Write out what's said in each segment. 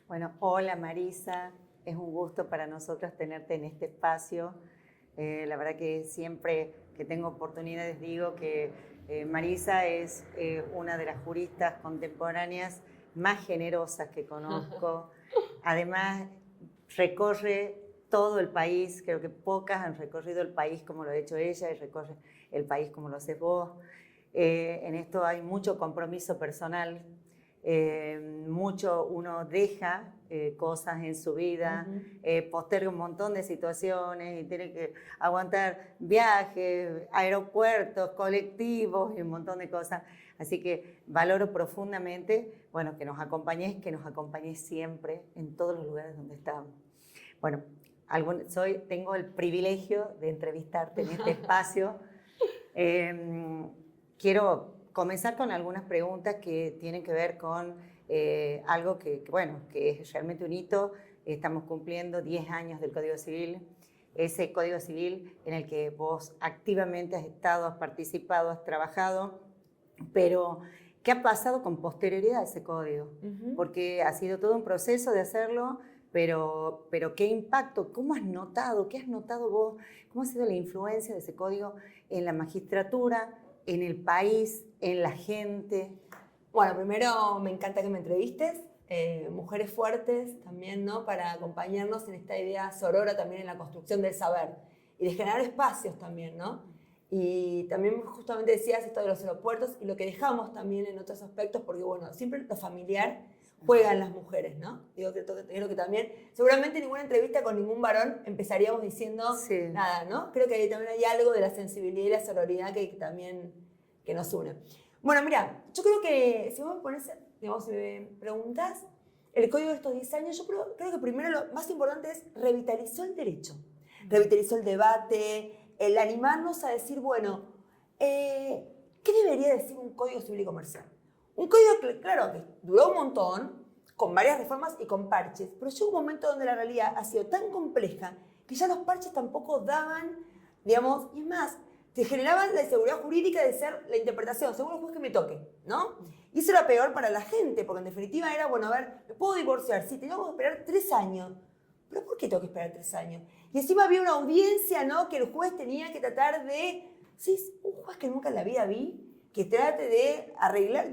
Bueno, hola Marisa, es un gusto para nosotros tenerte en este espacio. La verdad que siempre que tengo oportunidades digo que Marisa es una de las juristas contemporáneas más generosas que conozco. Además, recorre todo el país, creo que pocas han recorrido el país como lo ha hecho ella y recorre el país como lo haces vos. En esto hay mucho compromiso personal. Mucho uno deja cosas en su vida, posterga un montón de situaciones y tiene que aguantar viajes, aeropuertos, colectivos y un montón de cosas. Así que valoro profundamente, bueno, que nos acompañes siempre en todos los lugares donde estamos. Bueno, tengo el privilegio de entrevistarte en este espacio. Quiero comenzar con algunas preguntas que tienen que ver con algo que es realmente un hito. Estamos cumpliendo 10 años del Código Civil, ese Código Civil en el que vos activamente has estado, has participado, has trabajado, pero ¿qué ha pasado con posterioridad a ese código? Porque ha sido todo un proceso de hacerlo, pero ¿qué impacto? ¿Cómo has notado? ¿Qué has notado vos? ¿Cómo ha sido la influencia de ese código en la magistratura, en el país, en la gente? Bueno, primero me encanta que me entrevistes. Mujeres fuertes también, ¿no? Para acompañarnos en esta idea sorora también en la construcción del saber y de generar espacios también, ¿no? Y también justamente decías esto de los aeropuertos y lo que dejamos también en otros aspectos, porque bueno, siempre lo familiar juegan las mujeres, ¿no? Digo que creo que también, seguramente en ninguna entrevista con ningún varón empezaríamos diciendo nada, ¿no? Creo que ahí también hay algo de la sensibilidad y la sororidad que también que nos une. Bueno, mira, yo creo que si vos me pones, digamos, si me preguntas, el código de estos 10 años, yo creo que primero lo más importante es revitalizó el derecho, revitalizó el debate, el animarnos a decir, bueno, ¿qué debería decir un código civil y comercial? Un código que, claro, que duró un montón, con varias reformas y con parches, pero llegó un momento donde la realidad ha sido tan compleja que ya los parches tampoco daban, digamos, y es más, te generaban la inseguridad jurídica de ser la interpretación, según el juez que me toque, ¿no? Y eso era peor para la gente, porque en definitiva era, bueno, a ver, ¿me puedo divorciar? Sí, teníamos que esperar 3 años. ¿Pero por qué tengo que esperar 3 años? Y encima había una audiencia, ¿no? Que el juez tenía que tratar de... Sí, un juez que nunca en la vida vi, que trate de arreglar...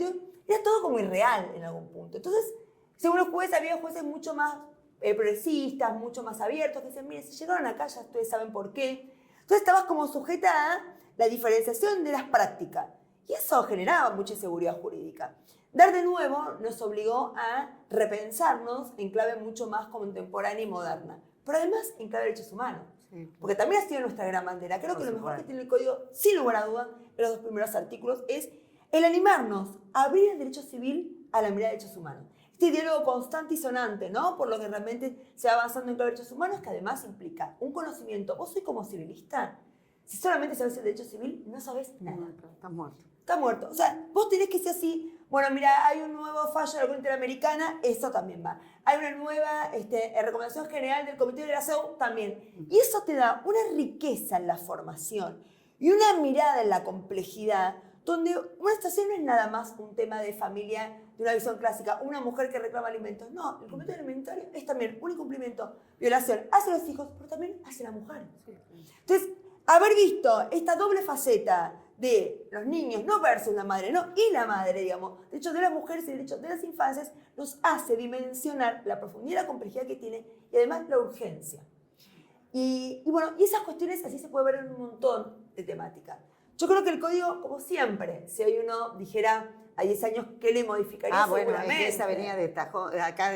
Era todo como irreal en algún punto. Entonces, según los jueces, había jueces mucho más progresistas, mucho más abiertos, que decían, miren, si llegaron acá ya ustedes saben por qué. Entonces estabas como sujeta a la diferenciación de las prácticas. Y eso generaba mucha inseguridad jurídica. Dar de nuevo nos obligó a repensarnos en clave mucho más contemporánea y moderna, pero además en clave de derechos humanos. Porque también ha sido nuestra gran bandera. Creo que lo mejor que tiene el código, sin lugar a duda, en los 2 primeros artículos, es el animarnos a abrir el derecho civil a la mirada de derechos humanos. Este diálogo constante y sonante, ¿no? Por lo que realmente se va avanzando en clave de derechos humanos, que además implica un conocimiento. Vos sois como civilista, si solamente sabes el derecho civil, no sabes nada. Está muerto. Está muerto. O sea, vos tenés que ser así. Bueno, mira, hay un nuevo fallo de la Corte Interamericana, eso también va. Hay una nueva recomendación general del Comité de la CEU, también. Y eso te da una riqueza en la formación y una mirada en la complejidad, donde una situación no es nada más un tema de familia, de una visión clásica, una mujer que reclama alimentos. No, el comité alimentario es también un incumplimiento, violación hacia los hijos, pero también hacia la mujer. Entonces, haber visto esta doble faceta de los niños, no versus la madre, no, y la madre, digamos, de hecho de las mujeres y de hecho de las infancias, nos hace dimensionar la profundidad y la complejidad que tiene y además la urgencia. Y bueno, y esas cuestiones así se puede ver en un montón de temáticas. Yo creo que el código, como siempre, si hoy uno dijera a 10 años, ¿qué le modificaría? Bueno, es que esa venía de acá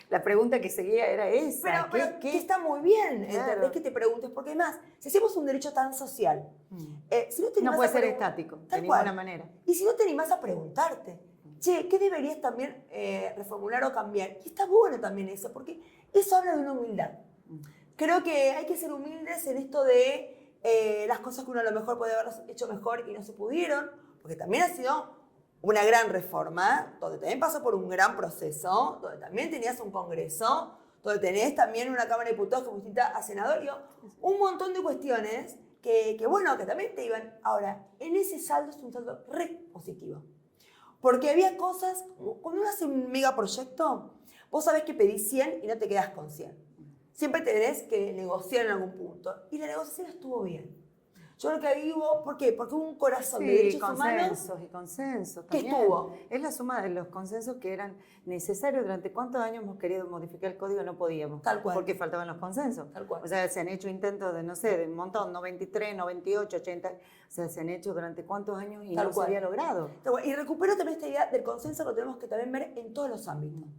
la pregunta que seguía era esa. Pero que está muy bien, claro. ¿Entendés? Que te preguntes, porque además, si hacemos un derecho tan social, si no puede ser estático, de ninguna manera. Y si no te animás a preguntarte, che, ¿qué deberías también reformular o cambiar? Y está bueno también eso, porque eso habla de una humildad. Creo que hay que ser humildes en esto de las cosas que uno a lo mejor puede haber hecho mejor y no se pudieron, porque también ha sido una gran reforma, donde también pasó por un gran proceso, donde también tenías un congreso, donde tenés también una Cámara de Diputados que fue distinta a senador, un montón de cuestiones que también te iban. Ahora, en ese saldo es un saldo re positivo. Porque había cosas, cuando uno hace un megaproyecto, Vos sabés que pedís 100 y no te quedás con 100. Siempre tenés que negociar en algún punto. Y la negociación estuvo bien. Yo creo que ahí hubo, ¿por qué? Porque hubo un corazón de derechos humanos. Y consensos ¿Qué también. estuvo? Es la suma de los consensos que eran necesarios. Durante cuántos años hemos querido modificar el código y no podíamos. Tal cual. Porque faltaban los consensos. Tal cual. O sea, se han hecho intentos de, no sé, de un montón, 93, 98, 80. O sea, se han hecho durante cuántos años y Tal no cual. se había logrado. Tal cual. Y recupero también esta idea del consenso que tenemos que también ver en todos los ámbitos.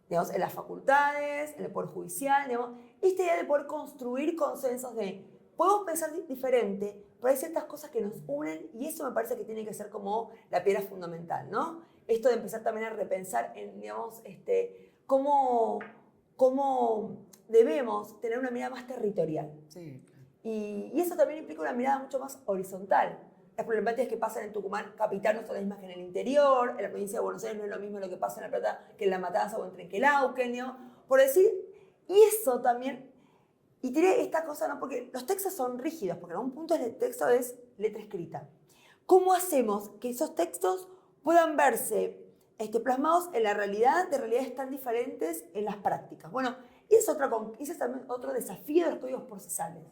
Digamos, en las facultades, en el Poder Judicial, digamos, esta idea de poder construir consensos de podemos pensar diferente, pero hay ciertas cosas que nos unen y eso me parece que tiene que ser como la piedra fundamental, ¿no? Esto de empezar también a repensar en, digamos, cómo debemos tener una mirada más territorial. Sí, claro. Y eso también implica una mirada mucho más horizontal. Las problemáticas que pasan en Tucumán capital no son las mismas que en el interior, en la provincia de Buenos Aires no es lo mismo lo que pasa en La Plata que en La Matanza o en Trenquelauquen, ¿no? Por decir, y eso también, y tiene esta cosa, ¿no? Porque los textos son rígidos, porque en algún punto el texto es letra escrita. ¿Cómo hacemos que esos textos puedan verse plasmados en la realidad, de realidades tan diferentes en las prácticas? Bueno, ese es también otro desafío de los códigos procesales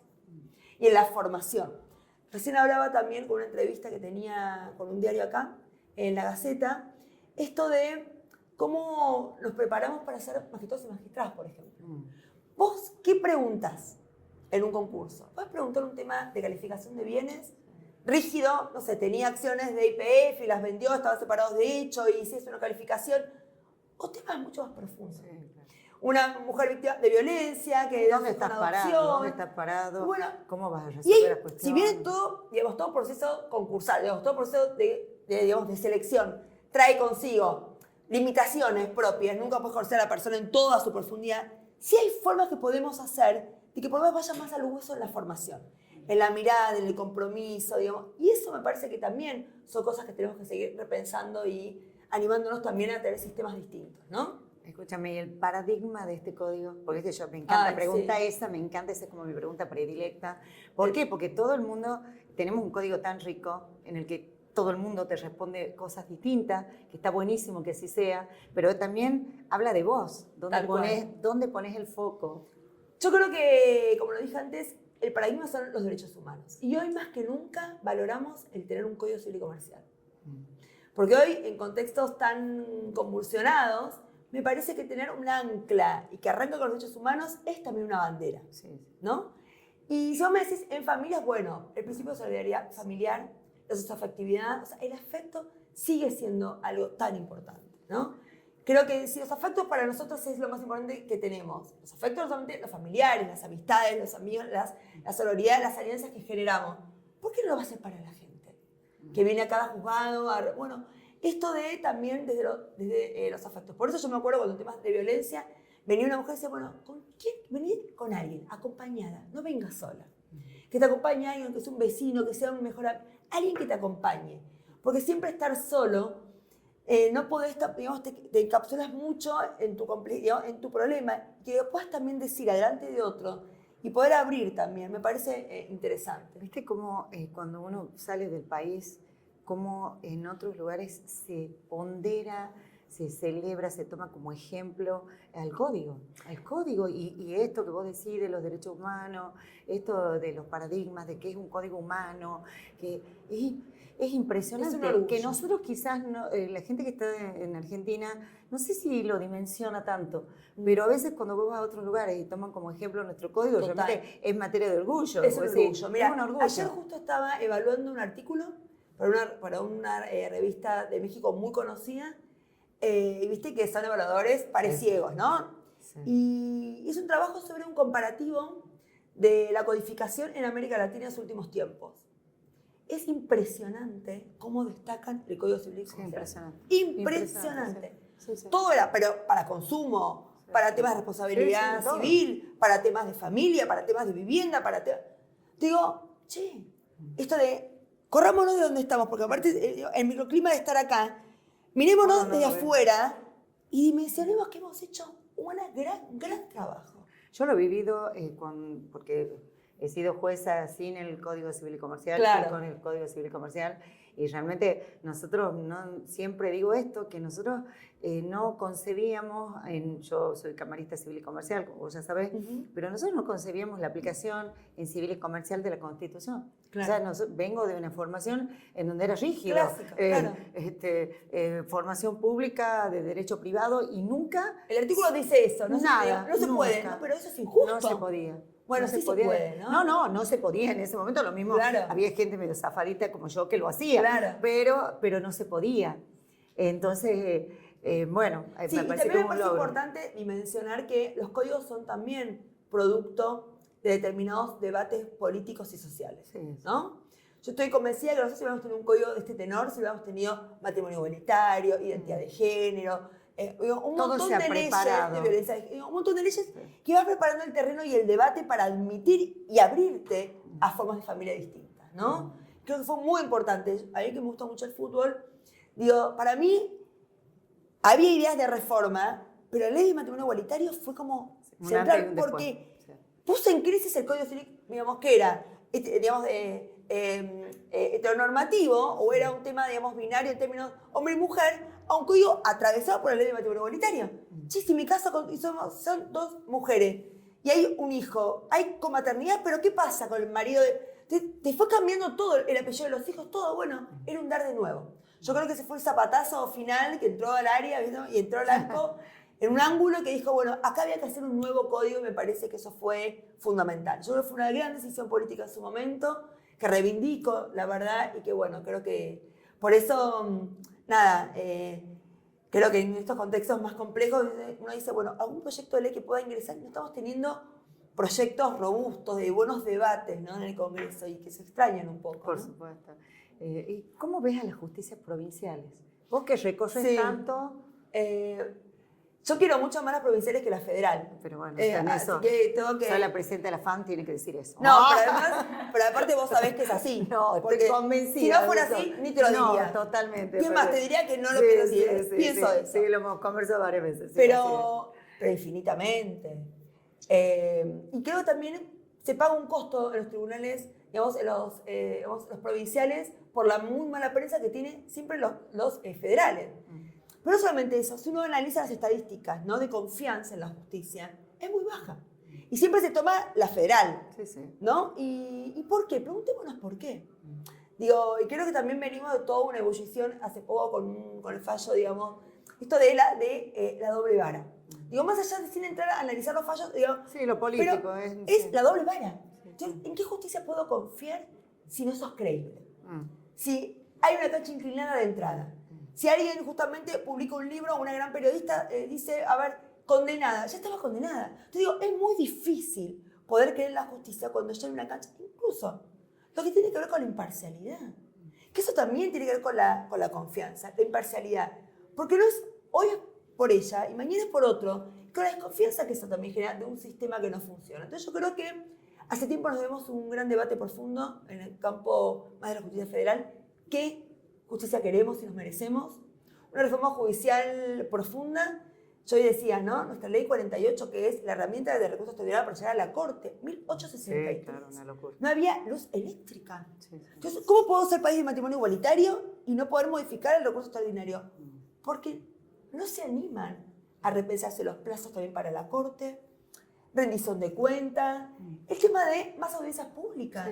y en la formación. Recién hablaba también con una entrevista que tenía con un diario acá, en La Gaceta, esto de cómo nos preparamos para ser magistrados y magistradas, por ejemplo. ¿Vos qué preguntas en un concurso? ¿Puedes preguntar un tema de calificación de bienes? Rígido, no sé, tenía acciones de IPF y las vendió, estaban separados de hecho y si es una calificación. O temas mucho más profundos. Sí, claro. Una mujer víctima de violencia, que ¿Dónde estás parado? ¿Dónde estás parado? Bueno, ¿cómo vas a resolver las cuestiones? Si bien todo, digamos, todo proceso concursal, digamos, todo proceso de selección trae consigo limitaciones propias, nunca puedes conocer a la persona en toda su profundidad, sí hay formas que podemos hacer de que por lo menos vaya más al hueso en la formación, en la mirada, en el compromiso, digamos, y eso me parece que también son cosas que tenemos que seguir repensando y animándonos también a tener sistemas distintos, ¿no? Escúchame, ¿y el paradigma de este código? Porque yo me encanta la pregunta sí. esa, me encanta, esa es como mi pregunta predilecta. ¿Por qué? Porque todo el mundo, tenemos un código tan rico en el que todo el mundo te responde cosas distintas, que está buenísimo que así sea, pero también habla de vos, dónde pones el foco. Yo creo que, como lo dije antes, el paradigma son los derechos humanos. Y hoy más que nunca valoramos el tener un código civil y comercial. Porque hoy, en contextos tan convulsionados, me parece que tener un ancla y que arranca con los derechos humanos es también una bandera, ¿no? Y si vos me decís, en familias, bueno, el principio de solidaridad familiar, la afectividad, o sea, el afecto sigue siendo algo tan importante, ¿no? Creo que si los afectos para nosotros es lo más importante que tenemos. Los afectos no solamente los familiares, las amistades, los amigos, la solidaridad, las alianzas que generamos. ¿Por qué no lo va a hacer para la gente? Que viene a cada juzgado, bueno... Esto de también desde los afectos. Por eso yo me acuerdo cuando en temas de violencia venía una mujer y decía, bueno, ¿con quién? Vení con alguien, acompañada, no vengas sola. Que te acompañe alguien, que sea un vecino, que sea un mejor amigo, alguien que te acompañe. Porque siempre estar solo, no podés, digamos, te encapsulas mucho en tu problema, que puedas también decir adelante de otro y poder abrir también, me parece interesante. ¿Viste cómo cuando uno sale del país, cómo en otros lugares se pondera, se celebra, se toma como ejemplo al código y esto que vos decís de los derechos humanos, esto de los paradigmas, de que es un código humano, que es impresionante, que nosotros quizás, no, la gente que está en Argentina, no sé si lo dimensiona tanto, pero a veces cuando vos vas a otros lugares y toman como ejemplo nuestro código, realmente es materia de orgullo. Es un orgullo. Mira, un orgullo. Ayer justo estaba evaluando un artículo para una revista de México muy conocida, y viste que son evaluadores pareciegos, ¿no? Sí. Y es un trabajo sobre un comparativo de la codificación en América Latina en los últimos tiempos. Es impresionante cómo destacan el Código Civil. Sí, impresionante. Impresionante. Sí. Todo era, pero para consumo, para temas de responsabilidad civil, para temas de familia, para temas de vivienda, Digo, esto de corrámonos de donde estamos, porque aparte el microclima de estar acá, mirémonos desde afuera y dimensionemos que hemos hecho un gran trabajo. Yo lo he vivido porque he sido jueza sin el Código Civil y Comercial, Claro. y con el Código Civil y Comercial, y realmente nosotros, siempre digo esto, que nosotros no concebíamos, yo soy camarista civil y comercial, como vos ya sabés, pero nosotros no concebíamos la aplicación en civil y comercial de la Constitución. Claro. O sea, vengo de una formación en donde era rígido, Clásica, claro. Formación pública de derecho privado y nunca... El artículo dice eso, no Nada, no se nunca. puede, no, pero eso es injusto. No se podía. Bueno, no sí se puede, ¿no? No se podía en ese momento. Lo mismo, Claro. había gente medio zafadita como yo que lo hacía, Claro. pero no se podía. Entonces, bueno, sí, me y parece que también es me un parece logro. importante dimensionar que los códigos son también producto de determinados debates políticos y sociales, Sí. ¿no? Yo estoy convencida que nosotros si hubiéramos tenido un código de este tenor, si hubiéramos tenido matrimonio igualitario, identidad de género, un Todo montón se ha de leyes preparado. de violencia, un montón de leyes que vas preparando el terreno y el debate para admitir y abrirte a formas de familia distintas, ¿no? Creo que fue muy importante. A mí que me gusta mucho el fútbol, digo, para mí había ideas de reforma, pero la ley de matrimonio igualitario fue como Un central antes y un porque después. puso en crisis el Código Civil, digamos, que era, digamos, heteronormativo, o era un tema, digamos, binario en términos hombre y mujer, a un código atravesado por la ley de matrimonio igualitario. Sí, si mi caso son dos mujeres y hay un hijo, hay comaternidad, pero ¿qué pasa con el marido? Te fue cambiando todo, el apellido de los hijos, todo, bueno, era un dar de nuevo. Yo creo que ese fue el zapatazo final que entró al área, ¿viste? Y entró al arco en un ángulo que dijo, bueno, acá había que hacer un nuevo código y me parece que eso fue fundamental. Yo creo que fue una gran decisión política en su momento, que reivindico, la verdad, y que bueno, creo que por eso, nada, creo que en estos contextos más complejos uno dice, bueno, algún proyecto de ley que pueda ingresar, no estamos teniendo proyectos robustos, de buenos debates, ¿no? En el Congreso y que se extrañan un poco. Por ¿no? supuesto. ¿Y cómo ves a las justicias provinciales? Vos que recorres Sí. tanto... Yo quiero mucho más las provinciales que las federales. Pero bueno, en así eso, que tengo que... soy la presidenta de la FAN, tiene que decir eso. No, pero aparte vos sabés que es así. No, porque estoy convencida. si no de fuera eso. así, ni te lo diría. No, totalmente. ¿Quién más te diría que no lo pienso así? Pienso eso. Sí, lo hemos conversado varias veces. Sí, pero infinitamente. Y creo que también se paga un costo en los tribunales, digamos, los provinciales, por la muy mala prensa que tienen siempre los federales. Pero no solamente eso, si uno analiza las estadísticas, ¿no?, de confianza en la justicia, es muy baja. Y siempre se toma la federal, ¿no? ¿Y por qué? Preguntémonos por qué. Digo, y creo que también venimos de toda una ebullición hace poco con el fallo, digamos, esto de la doble vara. Digo, más allá de sin entrar a analizar los fallos, digo, sí, lo político pero es la doble vara. Sí. Entonces, ¿en qué justicia puedo confiar si no sos creíble? Si hay una cancha inclinada de entrada. Si alguien justamente publica un libro, una gran periodista dice, a ver, condenada, ya estaba condenada. Entonces digo, es muy difícil poder creer en la justicia cuando ya hay una cancha, incluso lo que tiene que ver con la imparcialidad. Que eso también tiene que ver con la confianza, la imparcialidad. Porque no es, hoy es por ella y mañana es por otro, con la desconfianza que eso también genera de un sistema que no funciona. Entonces yo creo que hace tiempo nos vemos un gran debate profundo en el campo más de la justicia federal. ¿Qué justicia queremos y nos merecemos? Una reforma judicial profunda. Yo hoy decía, ¿no? Nuestra ley 48, que es la herramienta de recurso extraordinario para llegar a la Corte, 1863. Sí, claro, una locura. No había luz eléctrica. Sí. Entonces, ¿cómo puedo ser país de matrimonio igualitario y no poder modificar el recurso extraordinario? Porque no se animan a repensarse los plazos también para la Corte, rendición de cuentas, el tema de más audiencias públicas,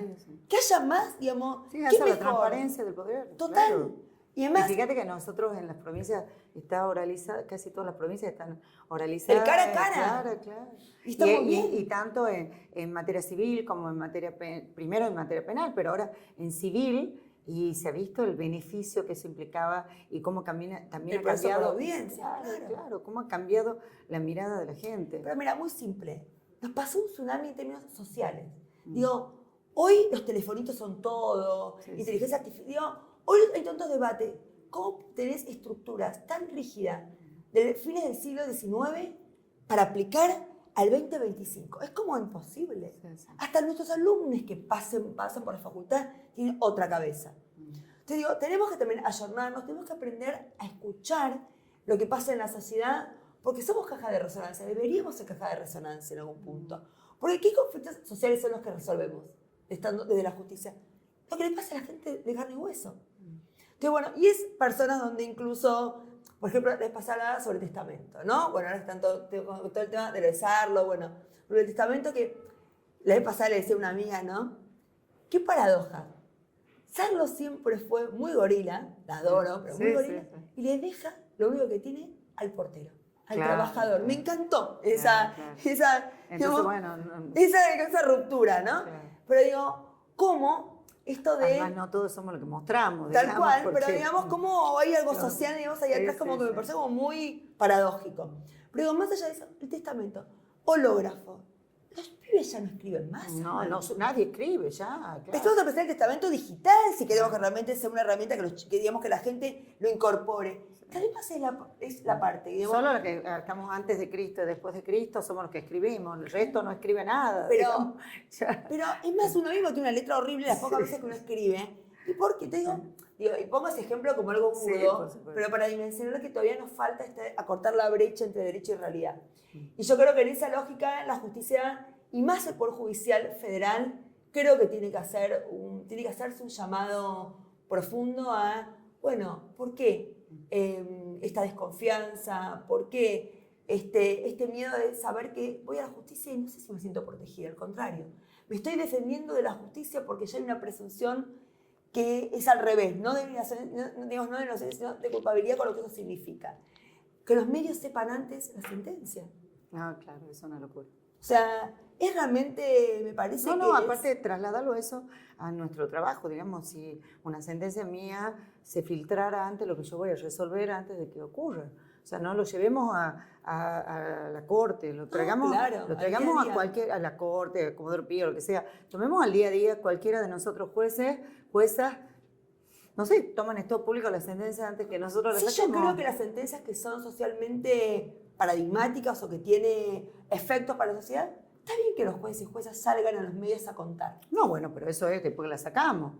que haya más, digamos, sí, ¿qué hasta la mejor? transparencia del poder. Total. Claro. Y además, y fíjate que nosotros en las provincias está oralizada, casi todas las provincias están oralizadas. el cara a cara. Claro. Y está muy bien. Y tanto en materia civil como en materia, primero en materia penal, pero ahora en civil, y se ha visto el beneficio que eso implicaba y cómo también ha cambiado la audiencia. Claro, cómo ha cambiado la mirada de la gente. Pero mira, muy simple. Nos pasó un tsunami en términos sociales. Digo, hoy los telefonitos son todo, inteligencia artificial. Digo, hoy hay tantos debates. ¿Cómo tenés estructuras tan rígidas de fines del siglo XIX para aplicar al 2025? Es como imposible. Hasta nuestros alumnos que pasan por la facultad tienen otra cabeza. Te digo, tenemos que también ayornarnos, tenemos que aprender a escuchar lo que pasa en la sociedad, porque somos caja de resonancia, deberíamos ser caja de resonancia en algún punto. Porque ¿qué conflictos sociales son los que resolvemos estando desde la justicia? Lo que le pasa a la gente de carne y hueso. Entonces, bueno, y es personas donde incluso, por ejemplo, la vez pasada hablaba sobre testamento, ¿no? Bueno, ahora están todo el tema de besarlo, bueno, sobre el testamento que la vez pasada le decía a una amiga, ¿no? Qué paradoja. Sarlo siempre fue muy gorila, la adoro, pero muy gorila, y le deja lo único que tiene al portero, al trabajador. Me encantó esa ruptura, ¿no? Claro. Pero digo, ¿cómo esto de... Además, no todos somos lo que mostramos. Tal digamos, cual, porque... pero digamos, como hay algo social, digamos, ahí atrás, como que me parece como muy paradójico. Pero digo, más allá de eso, el testamento, hológrafo. Los pibes ya no escriben más. No, nadie escribe ya. Claro. Estamos a pensar el testamento digital si queremos que realmente sea una herramienta que digamos que la gente lo incorpore. Tal vez es la parte. Digamos, solo los que estamos antes de Cristo y después de Cristo somos los que escribimos. El resto no escribe nada. Pero es más, uno mismo tiene una letra horrible las pocas veces que uno escribe. ¿Y por qué? Te digo, y pongo ese ejemplo como algo mudo, pero para dimensionar que todavía nos falta acortar la brecha entre derecho y realidad. Y yo creo que en esa lógica la justicia, y más el Poder Judicial Federal, creo que tiene que hacerse un llamado profundo a, bueno, ¿por qué esta desconfianza? ¿Por qué este miedo de saber que voy a la justicia y no sé si me siento protegida? Al contrario, me estoy defendiendo de la justicia porque ya hay una presunción que es al revés, no de inocencia, sino de culpabilidad con lo que eso significa. Que los medios sepan antes la sentencia. No, claro, es una locura. O sea, es realmente, me parece que aparte, trasladarlo eso a nuestro trabajo. Digamos, si una sentencia mía se filtrara antes, lo que yo voy a resolver antes de que ocurra. O sea, no lo llevemos a la corte, lo traigamos, a la corte, a Comodoro Pi, lo que sea. Tomemos al día a día, cualquiera de nosotros jueces, juezas, no sé, toman esto público la sentencia antes que nosotros la saquemos. Yo creo que las sentencias que son socialmente paradigmáticas o que tienen efectos para la sociedad, está bien que los jueces y juezas salgan a los medios a contar. No, bueno, pero eso es después que la sacamos.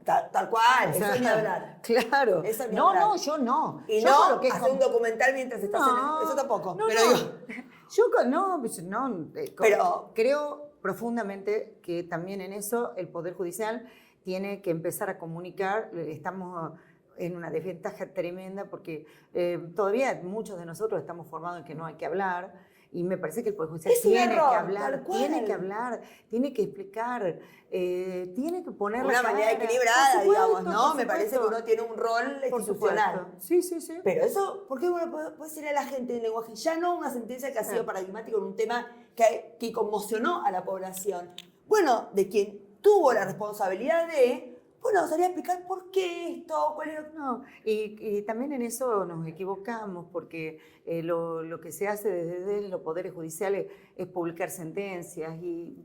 Tal cual, o sea, eso ni hablar. Claro. Eso ni no, hablar. no, yo no. Y yo no lo que es hacer un documental mientras estás en eso tampoco. No, pero pero creo profundamente que también en eso el Poder Judicial tiene que empezar a comunicar. Estamos en una desventaja tremenda porque todavía muchos de nosotros estamos formados en que no hay que hablar. Y me parece que el Poder Judicial tiene que hablar, tiene que explicar, tiene que poner una manera equilibrada, digamos, ¿no? Me parece que uno tiene un rol institucional. Sí. Pero eso, ¿por qué uno puede decirle a la gente en lenguaje? Ya no una sentencia que ha sido paradigmática en un tema que conmocionó a la población. Bueno, de quien tuvo la responsabilidad bueno, sería explicar por qué esto, cuál era... No, y también en eso nos equivocamos porque lo que se hace desde los poderes judiciales es publicar sentencias y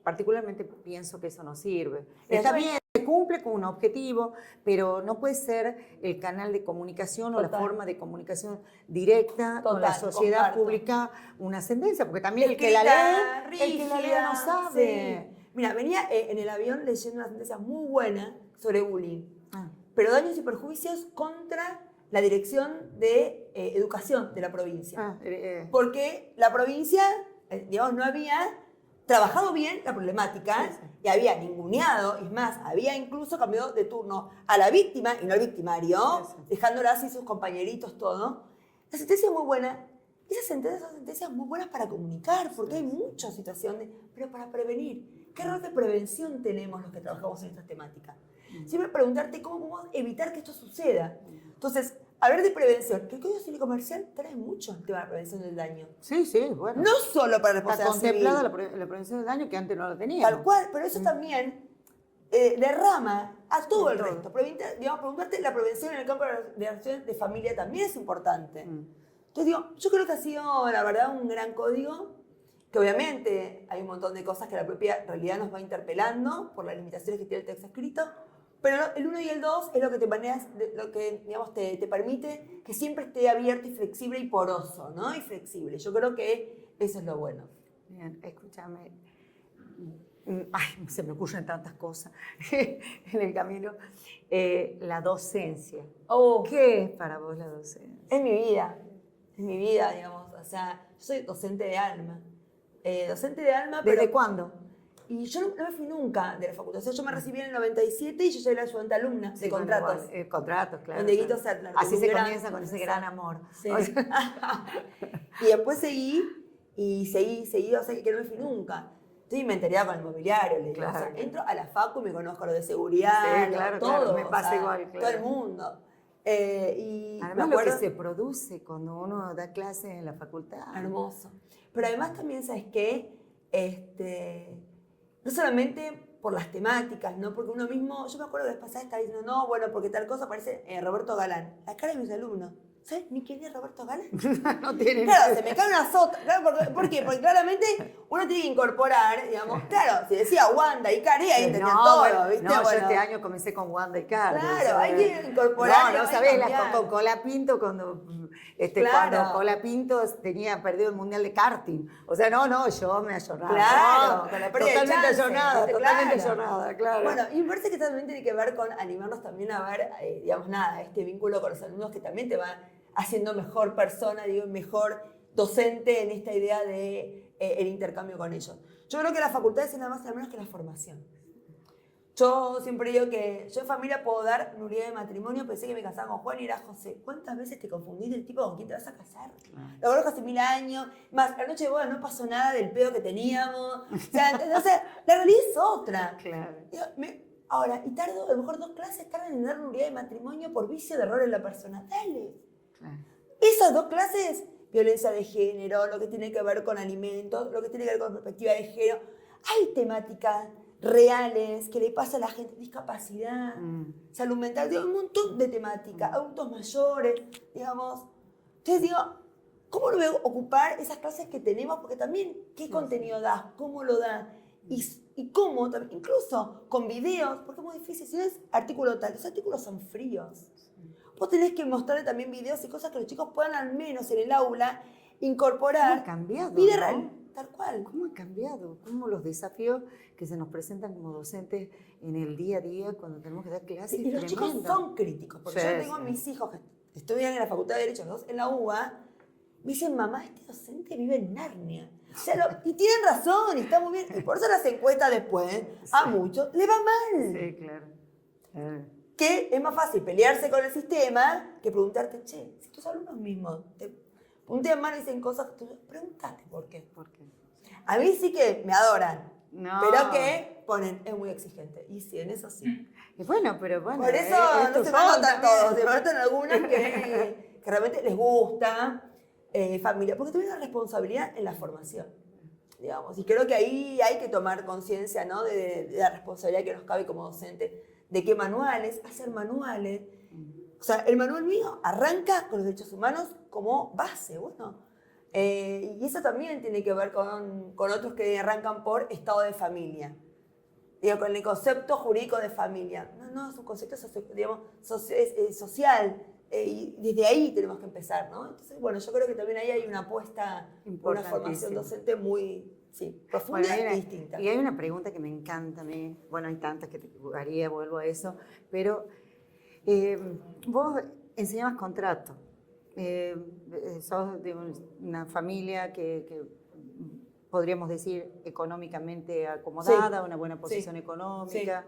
particularmente pienso que eso no sirve. Está bien, se cumple con un objetivo, pero no puede ser el canal de comunicación o la forma de comunicación directa con la sociedad pública una sentencia, porque también el que la lee no sabe. Sí. Mira, venía en el avión leyendo una sentencia muy buena sobre bullying, pero daños y perjuicios contra la Dirección de Educación de la provincia. Porque la provincia, digamos, no había trabajado bien la problemática y había ninguneado, es más, había incluso cambiado de turno a la víctima y no al victimario, dejándola así sus compañeritos, todo. La sentencia es muy buena. Esas sentencias son sentencias muy buenas para comunicar, porque hay muchas situaciones, pero para prevenir. ¿Qué rol de prevención tenemos los que trabajamos en estas temáticas? Siempre preguntarte cómo podemos evitar que esto suceda. Entonces, hablar de prevención, que el Código Civil y Comercial trae mucho el tema de la prevención del daño. Sí, bueno. No solo para la responsabilidad civil. Está contemplada la prevención del daño que antes no la teníamos. Tal cual, pero eso también derrama a todo el resto. Preguntarte la prevención en el campo de la acción de familia también es importante. Entonces digo, yo creo que ha sido, la verdad, un gran código, que obviamente hay un montón de cosas que la propia realidad nos va interpelando por las limitaciones que tiene el texto escrito, pero el 1 y el 2 es lo que digamos, te permite que siempre esté abierto y flexible y poroso, ¿no? Y flexible. Yo creo que eso es lo bueno. Bien, escúchame. Ay, se me ocurren tantas cosas en el camino. La docencia. ¿Qué es para vos la docencia? Es mi vida. es mi vida, digamos. O sea, yo soy docente de alma. Docente de alma, ¿Desde pero... cuándo? Y yo no me fui nunca de la facultad. O sea, yo me recibí en el 97 y yo ya era ayudante alumna de bueno, contratos. igual, contratos, claro. Con Dieguito Sertler. Así se comienza con ese gran amor. Sí. Y después seguí, o sea, que no me fui nunca. Estoy inventariada con el mobiliario, le digo. Claro, O sea, claro. entro a la facu y me conozco lo de seguridad, Sí, claro, todo. claro, me pasa o sea, igual, claro. todo el mundo. Y Además, me acuerdo, lo que se produce cuando uno da clases en la facultad. hermoso. Pero además también, ¿sabes qué? No solamente por las temáticas, ¿no? Porque uno mismo, yo me acuerdo que la vez pasada estaba diciendo, no, bueno, porque tal cosa parece Roberto Galán. La cara de mis alumnos. ¿Sabes ni quién es Roberto Galán? No tiene Claro, se me cae una sota. Claro, ¿por qué? Porque claramente uno tiene que incorporar, digamos, claro, si decía Wanda y Cari, ahí entendían todo, bueno, ¿viste? No, bueno, yo este año comencé con Wanda y Carlos. Claro, hay que incorporar. No, sabés, con Colapinto, cuando Colapinto perdía el Mundial de Karting. O sea, yo me ayornaba. Claro, con la pérdida de totalmente chance, ayornada, ¿viste? totalmente Claro. ayornada, claro. Bueno, y me parece que también tiene que ver con animarnos también a ver, digamos, este vínculo con los alumnos que también te van haciendo mejor persona, digo, mejor docente en esta idea de el intercambio con ellos. Yo creo que la facultad es nada más y nada menos que la formación. Yo siempre digo que yo en familia puedo dar nulidad de matrimonio, pensé que me casaba con Juan y era José. ¿Cuántas veces te confundiste el tipo con quién te vas a casar? Lo conozco hace 1000 años, más la noche de boda no pasó nada del pedo que teníamos. O sea, la realidad es otra. Claro. Ahora, y tardo, a lo mejor 2 clases tardan en dar nulidad de matrimonio por vicio de error en la persona. Dale. Claro. Esas 2 clases, violencia de género, lo que tiene que ver con alimentos, lo que tiene que ver con perspectiva de género, hay temáticas reales que le pasa a la gente, discapacidad, salud mental, digo, un montón de temáticas, adultos mayores, digamos. Entonces digo, ¿cómo no voy a ocupar esas clases que tenemos? Porque también, ¿qué contenido das? ¿Cómo lo das? Y cómo, también, incluso con videos, porque es muy difícil, si no es artículo tal, los artículos son fríos. Vos tenés que mostrarle también videos y cosas que los chicos puedan al menos en el aula incorporar. ¿Cómo ha cambiado? Vida ¿no? real, tal cual. ¿Cómo ha cambiado? ¿Cómo los desafíos que se nos presentan como docentes en el día a día cuando tenemos que dar clases? Y los chicos son críticos, porque yo tengo a mis hijos que estudian en la Facultad de Derecho, los dos en la UBA, me dicen, mamá, este docente vive en Narnia. O sea, y tienen razón, y está muy bien. Y por eso las encuestas después, a muchos, le va mal. Sí, claro. Que es más fácil pelearse con el sistema que preguntarte, che, si tus alumnos mismos te puntean mal y dicen cosas, pregúntate por qué. ¿Por qué? A mí sí que me adoran, No. pero que ponen, es muy exigente. Y sí, en eso sí. Y bueno, pero bueno. Por eso no se me anotan todos, se me anotan algunas que realmente les gusta, familia, porque también hay una responsabilidad en la formación, digamos. Y creo que ahí hay que tomar conciencia, ¿no? de la responsabilidad que nos cabe como docente. ¿De qué manuales? Hacer manuales. O sea, el manual mío arranca con los derechos humanos como base, bueno. Y eso también tiene que ver con otros que arrancan por estado de familia. Digo, con el concepto jurídico de familia. No, es un concepto digamos, social. Y desde ahí tenemos que empezar, ¿no? Entonces, bueno, yo creo que también ahí hay una apuesta, una formación docente muy... Sí, profunda y distinta. Y hay una pregunta que me encanta a mí. Bueno, hay tantas que te haría, vuelvo a eso. Pero vos enseñabas contrato. Sos de una familia que podríamos decir económicamente acomodada, una buena posición económica.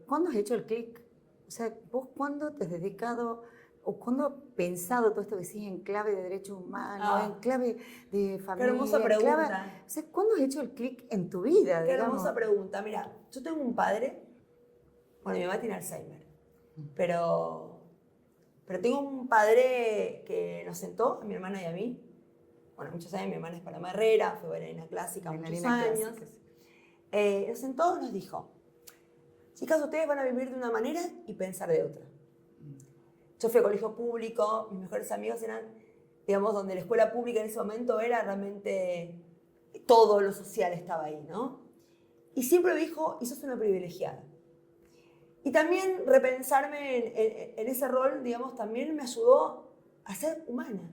¿Cuándo has hecho el clic? O sea, ¿vos cuándo te has dedicado... ¿O cuándo has pensado todo esto que decís en clave de derechos humanos, en clave de familia? Qué hermosa pregunta. O sea, ¿cuándo has hecho el clic en tu vida? Qué hermosa pregunta. Mira, yo tengo un padre, bueno, mi mamá tiene Alzheimer, pero tengo un padre que nos sentó, a mi hermana y a mí. Bueno, muchos años, mi hermana es Paloma Herrera, fue bailarina clásica muchos años. Nos sentó y nos dijo, chicas, ustedes van a vivir de una manera y pensar de otra. Yo fui a colegio público, mis mejores amigos eran, digamos, donde la escuela pública en ese momento era realmente todo lo social estaba ahí, ¿no? Y siempre me dijo, y sos una privilegiada. Y también repensarme en ese rol, digamos, también me ayudó a ser humana.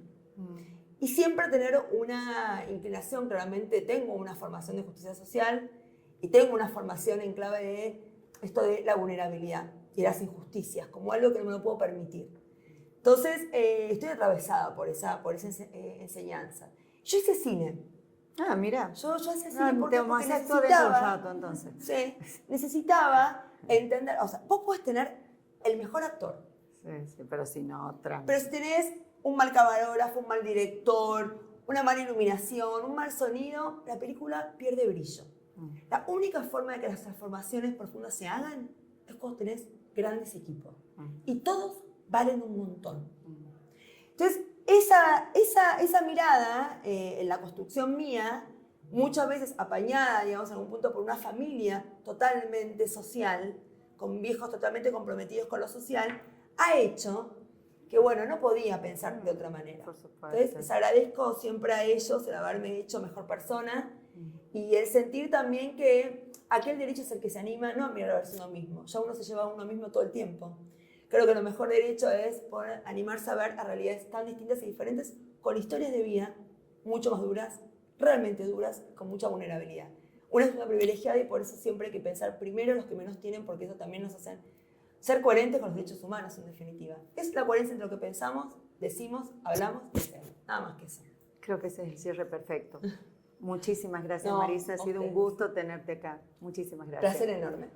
Y siempre tener una inclinación, claramente tengo una formación de justicia social y tengo una formación en clave de esto de la vulnerabilidad y las injusticias, como algo que no me lo puedo permitir. Entonces, estoy atravesada por esa enseñanza. Yo hice cine. Ah, mira. Yo hacía cine porque esto dentro de un necesitaba... rato, entonces. Sí, necesitaba entender... O sea, vos podés tener el mejor actor. Sí, pero si no, Pero si tenés un mal camarógrafo, un mal director, una mala iluminación, un mal sonido, la película pierde brillo. La única forma de que las transformaciones profundas se hagan es cuando tenés grandes equipos. Y todos valen un montón. Entonces, esa mirada en la construcción mía, muchas veces apañada, digamos, en algún punto por una familia totalmente social, con viejos totalmente comprometidos con lo social, ha hecho que, bueno, no podía pensar de otra manera. Por supuesto. Entonces, les agradezco siempre a ellos el haberme hecho mejor persona y el sentir también que aquel derecho es el que se anima, no a mirar a verse uno mismo. Ya uno se lleva a uno mismo todo el tiempo. Creo que lo mejor derecho es poder animarse a ver a realidades tan distintas y diferentes, con historias de vida mucho más duras, realmente duras, con mucha vulnerabilidad. Una es una privilegiada y por eso siempre hay que pensar primero en los que menos tienen, porque eso también nos hace ser coherentes con los derechos humanos, en definitiva. Es la coherencia entre lo que pensamos, decimos, hablamos y hacemos. Nada más que eso. Creo que ese es el cierre perfecto. Muchísimas gracias, No, Marisa. Ha sido un ustedes. gusto tenerte acá. Muchísimas gracias. Placer enorme.